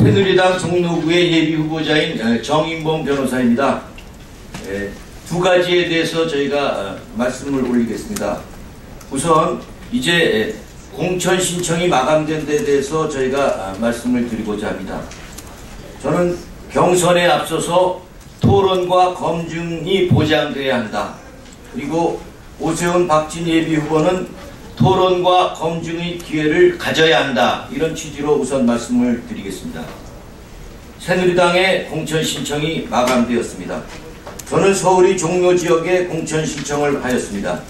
새누리당 종로구의 예비후보자인 정인봉 변호사입니다. 두 가지에 대해서 저희가 말씀을 올리겠습니다. 우선 이제 공천 신청이 마감된 데 대해서 저희가 말씀을 드리고자 합니다. 저는 경선에 앞서서 토론과 검증이 보장돼야 한다. 그리고 오세훈 박진 예비후보는 토론과 검증의 기회를 가져야 한다. 이런 취지로 우선 말씀을 드리겠습니다. 새누리당의 공천 신청이 마감되었습니다. 저는 서울의 종로 지역에 공천 신청을 하였습니다.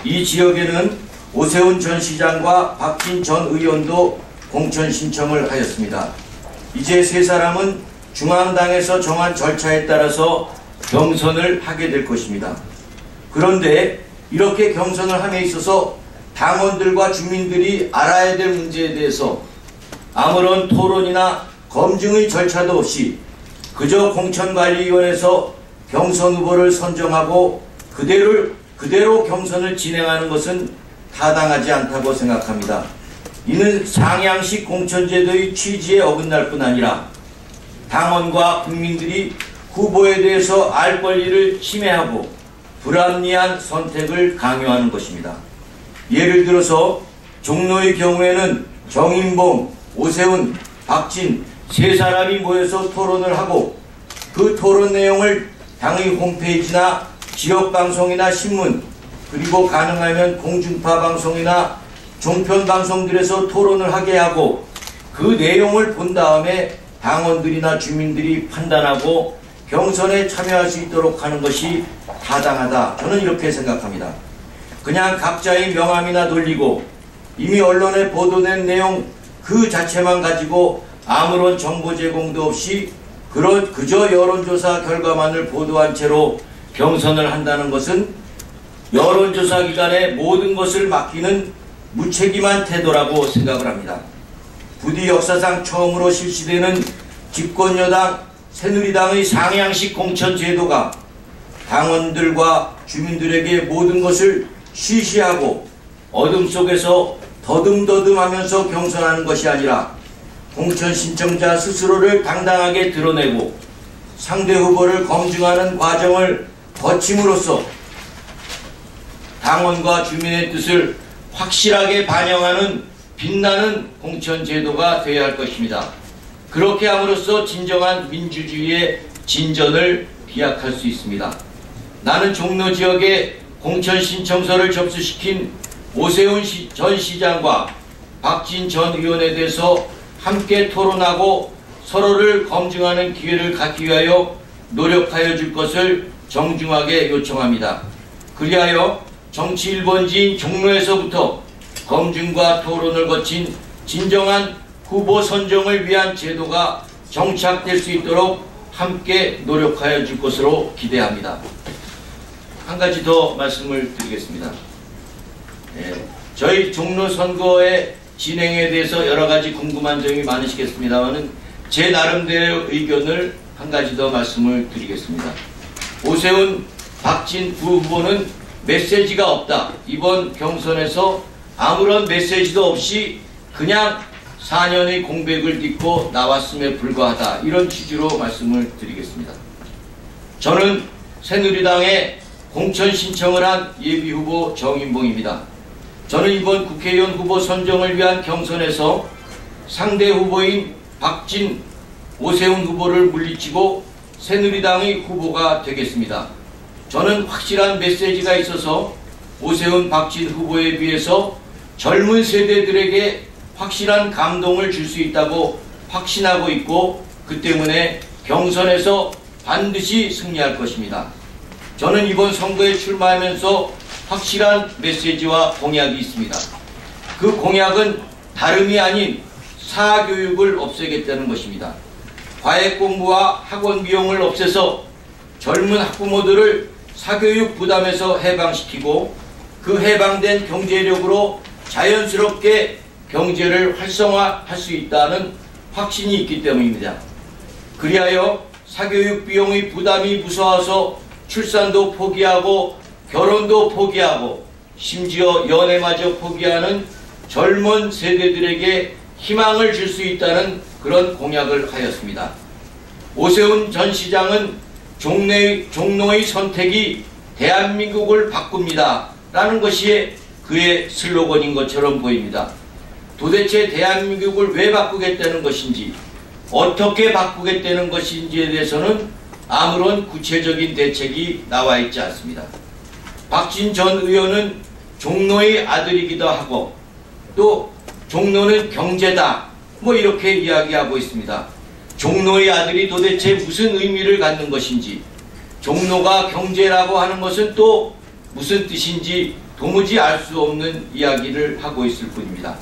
이 지역에는 오세훈 전 시장과 박진 전 의원도 공천 신청을 하였습니다. 이제 세 사람은 중앙당에서 정한 절차에 따라서 경선을 하게 될 것입니다. 그런데 이렇게 경선을 함에 있어서 당원들과 주민들이 알아야 될 문제에 대해서 아무런 토론이나 검증의 절차도 없이 그저 공천관리위원회에서 경선 후보를 선정하고 그대로 경선을 진행하는 것은 타당하지 않다고 생각합니다. 이는 상향식 공천제도의 취지에 어긋날 뿐 아니라 당원과 국민들이 후보에 대해서 알 권리를 침해하고 불합리한 선택을 강요하는 것입니다. 예를 들어서 종로의 경우에는 정인봉, 오세훈, 박진 세 사람이 모여서 토론을 하고 그 토론 내용을 당의 홈페이지나 지역방송이나 신문 그리고 가능하면 공중파 방송이나 종편 방송들에서 토론을 하게 하고 그 내용을 본 다음에 당원들이나 주민들이 판단하고 경선에 참여할 수 있도록 하는 것이 타당하다. 저는 이렇게 생각합니다. 그냥 각자의 명함이나 돌리고 이미 언론에 보도된 내용 그 자체만 가지고 아무런 정보 제공도 없이 그저 여론조사 결과만을 보도한 채로 경선을 한다는 것은 여론조사 기관에 모든 것을 맡기는 무책임한 태도라고 생각을 합니다. 부디 역사상 처음으로 실시되는 집권여당 새누리당의 상향식 공천 제도가 당원들과 주민들에게 모든 것을 쉬쉬하고 어둠 속에서 더듬더듬하면서 경선하는 것이 아니라 공천 신청자 스스로를 당당하게 드러내고 상대 후보를 검증하는 과정을 거침으로써 당원과 주민의 뜻을 확실하게 반영하는 빛나는 공천 제도가 되어야 할 것입니다. 그렇게 함으로써 진정한 민주주의의 진전을 기약할 수 있습니다. 나는 종로 지역에 공천 신청서를 접수시킨 오세훈 전 시장과 박진 전 의원에 대해서 함께 토론하고 서로를 검증하는 기회를 갖기 위하여 노력하여 줄 것을 정중하게 요청합니다. 그리하여 정치 1번지인 종로에서부터 검증과 토론을 거친 진정한 후보 선정을 위한 제도가 정착될 수 있도록 함께 노력하여 줄 것으로 기대합니다. 한 가지 더 말씀을 드리겠습니다. 저희 종로 선거의 진행에 대해서 여러 가지 궁금한 점이 많으시겠습니다만 제 나름대로 의견을 한 가지 더 말씀을 드리겠습니다. 오세훈, 박진 두 후보는 메시지가 없다. 이번 경선에서 아무런 메시지도 없이 그냥 4년의 공백을 딛고 나왔음에 불과하다. 이런 취지로 말씀을 드리겠습니다. 저는 새누리당에 공천 신청을 한 예비후보 정인봉입니다. 저는 이번 국회의원 후보 선정을 위한 경선에서 상대 후보인 박진, 오세훈 후보를 물리치고 새누리당의 후보가 되겠습니다. 저는 확실한 메시지가 있어서 오세훈, 박진 후보에 비해서 젊은 세대들에게 확실한 감동을 줄 수 있다고 확신하고 있고 그 때문에 경선에서 반드시 승리할 것입니다. 저는 이번 선거에 출마하면서 확실한 메시지와 공약이 있습니다. 그 공약은 다름이 아닌 사교육을 없애겠다는 것입니다. 과외 공부와 학원 비용을 없애서 젊은 학부모들을 사교육 부담에서 해방시키고 그 해방된 경제력으로 자연스럽게 경제를 활성화할 수 있다는 확신이 있기 때문입니다. 그리하여 사교육 비용의 부담이 무서워서 출산도 포기하고 결혼도 포기하고 심지어 연애마저 포기하는 젊은 세대들에게 희망을 줄 수 있다는 그런 공약을 하였습니다. 오세훈 전 시장은 종로의 선택이 대한민국을 바꿉니다 라는 것이 그의 슬로건인 것처럼 보입니다. 도대체 대한민국을 왜 바꾸겠다는 것인지, 어떻게 바꾸겠다는 것인지에 대해서는 아무런 구체적인 대책이 나와 있지 않습니다. 박진 전 의원은 종로의 아들이기도 하고 또 종로는 경제다 뭐 이렇게 이야기하고 있습니다. 종로의 아들이 도대체 무슨 의미를 갖는 것인지, 종로가 경제라고 하는 것은 또 무슨 뜻인지 도무지 알 수 없는 이야기를 하고 있을 뿐입니다.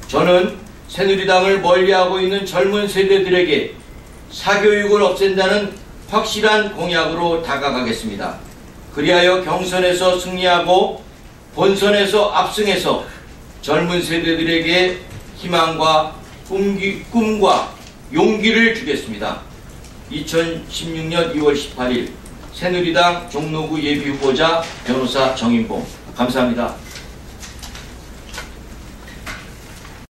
저는 새누리당을 멀리하고 있는 젊은 세대들에게 사교육을 없앤다는 확실한 공약으로 다가가겠습니다. 그리하여 경선에서 승리하고 본선에서 압승해서 젊은 세대들에게 희망과 꿈과 용기를 주겠습니다. 2016년 2월 18일 새누리당 종로구 예비후보자 변호사 정인봉. 감사합니다.